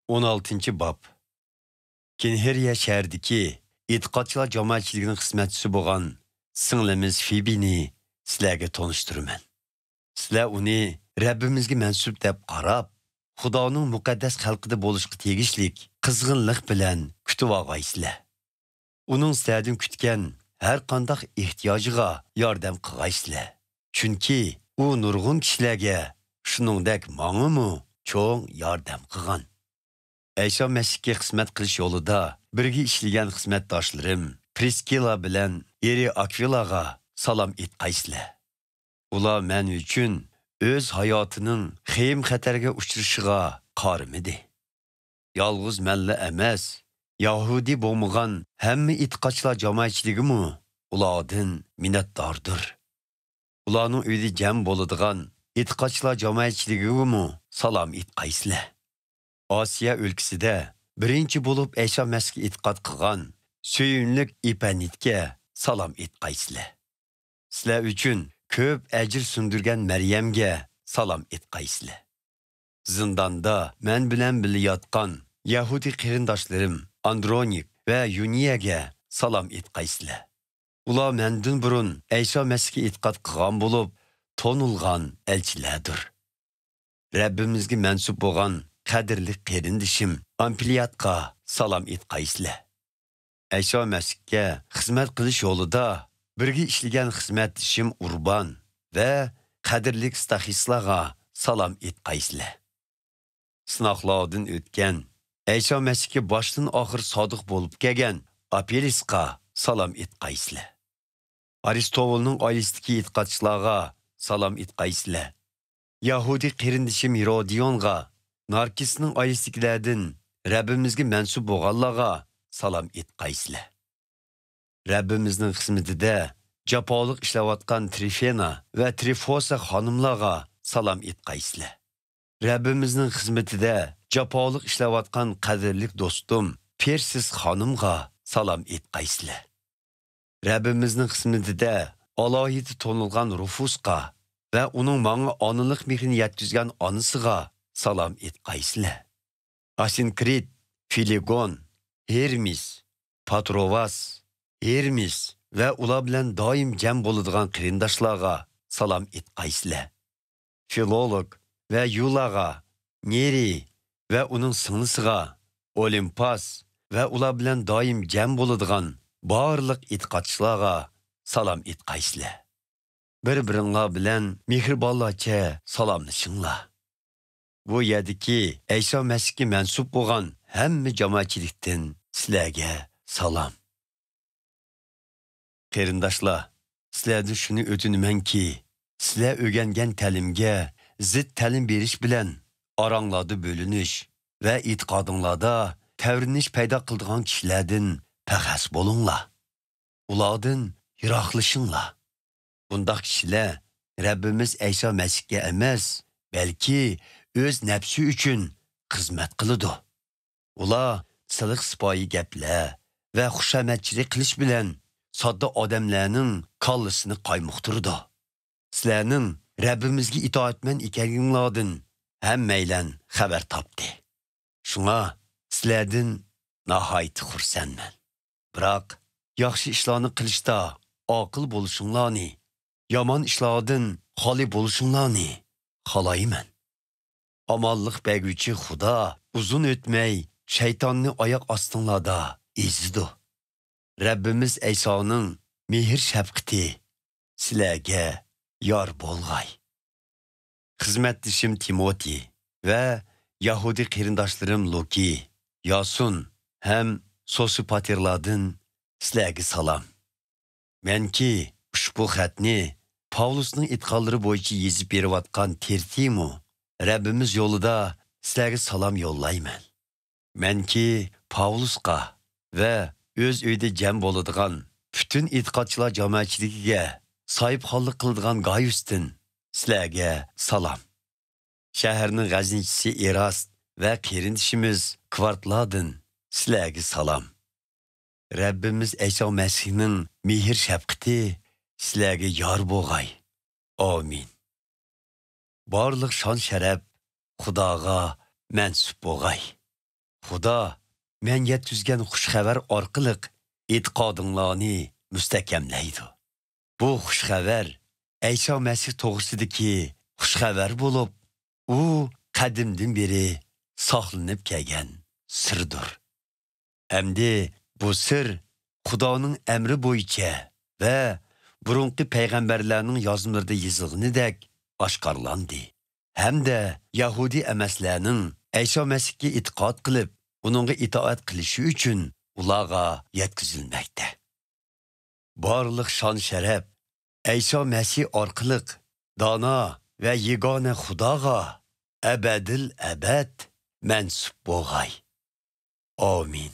16 bab. Kenheriya şəhərdəki etiqadçılar cəmiyyətçiliginin xidmətçisi bolğan singlimiz Fibini sizlərə tanışdırıram. Sizlər uni Rəbbimizə mənsub deyə qarab, Xudoning müqəddəs xalqida bo'lishga tegishlik qizg'inlik bilan kutib olgaysizlar. Uning sizlardan kutgan har qanday ehtiyojiga yordam qilgaysizlar. Chunki u nurg'un kishilarga shuningdek mang'imi cho'ng yordam qilgan. Ayşo Masihga xizmat qilish yo'lida birga ishlagan xizmatdoshlarim Priskila bilan eri Akvilaga salom aytgaysizlar. Ular men uchun o'z hayotining xeyim xatarga uchrashiga qorimidi. Yolg'iz menla emas, Yahudi bo'lmagan hamma etiqodchilar jamoatchiligimi ulardan minnatdordir. Ularning uyida jam bo'ladigan etiqodchilar jamoatchiligimi salom aytgaysizlar. Asiya ülkesida birinchi bo'lib Ayşo Masihga e'tiqod qilgan Suyimlik Ipanitga salom aytgaysizlar. Sizlar uchun ko'p ajr sundirgan Maryamga salom aytgaysizlar. Zindonda men bilan birga yotgan Yahudi qarindoshlarim Andronik va Yuniyaga salom aytgaysizlar. Ular mendan burun Ayşo Masihga e'tiqod qilgan bo'lib, tonilgan elchilardir. Rabbimizga mansub bo'lgan qadrli qarindishim Ampliyatga salom aytgaysizlar. Ayşo Masihga xizmat qilish yo'lida birga ishlagan xizmatdishim Urban va qadrli Staxislaga salom aytgaysizlar. Sinoqlardan o'tgan Ayşo Masihga boshdan oxir sodiq bo'lib kelgan Apelisga salom aytgaysizlar. Aristovolning oilasidagi e'tiqodchilarga salom aytgaysizlar. Yahudi qarindishim Herodionga, Narkisning oilasidagilardan Rabbimizga mansub bo'lganlarga salom aytgaysizlar. Rabbimizning xizmatida jafolik ishlayotgan Trifena va Trifosa xonimlarga salom aytgaysizlar. Rabbimizning xizmatida jafolik ishlayotgan qadrli do'stim Persis xonimga salom aytgaysizlar. Rabbimizning xizmatida alohida tonilgan Rufusga va uning menga onalik mehrini yetkazgan onasiga salom aytgaysizlar. Asinkrit, Filigon, Hermis, Patrovas, Hermis va ular bilan doim jam bo'ladigan qarindoshlarga salom aytgaysizlar. Filolog va Yulaga, Neri va uning singlisiga, Olimpas va ular bilan doim jam bo'ladigan barliq e'tiqodchilarga salom aytgaysizlar. Bir-biringlar bilan mehribonlarcha salomlashinglar. Bu yerdagi Ayşo Masihga mansub bo'lgan hamma jamoatchilikdan sizlarga salom. Qarindoshlar, sizlardan shuni o'tinamanki, sizlar o'rgangan ta'limga zid ta'lim berish bilan oranglarda bo'linish va e'tiqodinglarda tavrinish paydo qiladigan kishilardan pahas bo'linglar. Ulardan yiroqlashinglar. Bundaq kishilar Rabbimiz Ayşo Masihga emas, balki o'z nafsi uchun xizmat qiladi. Ular siliq sipoyi gaplar va xushamatchilik qilish bilan sodda odamlarning qallasini qaymoqtirdi. Sizlarning Rabbimizga itoatman ekaninglardan hammaylan xabar topdi. Shunga sizlardan nihoyat xursandman. Biroq yaxshi ishlarni qilishda aql bo'lishinglarni, yomon ishlardan xoli bo'lishinglarni xohlayman. Amallik berguvchi Xudo uzun o'tmay shaytonni oyoq ostinglarda ezidi. Rabbimiz Aysoning mehr shafqati sizlarga yor bo'lg'ay. Xizmatdishim Timoti va Yahudi qarindoshlarim Luki, Yasun ham Sosipaterlardan sizlarga salom. Menki ushbu xatni Pavlusning e'tiqodlari bo'yicha yezib berayotgan Tertimo Rabbimiz yo'lida sizlarga salom yo'llayman. Menki Pavlusga va o'z uyida jam bo'ladigan butun e'tiqodchilar jamoatchiligiga sohibxonlik qiladigan Gayusdan sizlarga salom. Shaharning g'aznachisi Erast va qarindishimiz Kvartlardan sizlarga salom. Rabbimiz Ayşo Masihning mehr shafqati sizlarga yor bo'lg'ay. Amin. Barliq shon sharaf Xudoga mansub bo'lg'ay. Xudo men yetkizgan xushxabar orqali e'tiqodinglarni mustahkamlaydi. Bu xushxabar Ayşo Masih to'g'risidagi xushxabar bo'lib, u qadimdan beri saqlanib kelgan sirdir. Endi bu sir Xudoning emri bo'yicha va burunqi payg'ambarlarning yozmalarida yozilganidek oshkorlandi. Hamda Yahudi emaslarning Ayşo Masihga e'tiqod qilib, uningga itoat qilishi uchun ularga yetkazilmoqda. Barliq shon sharaf Ayşo Masih orqali dono va yagona Xudoga abadil abad mansub bo'lg'ay. Amin.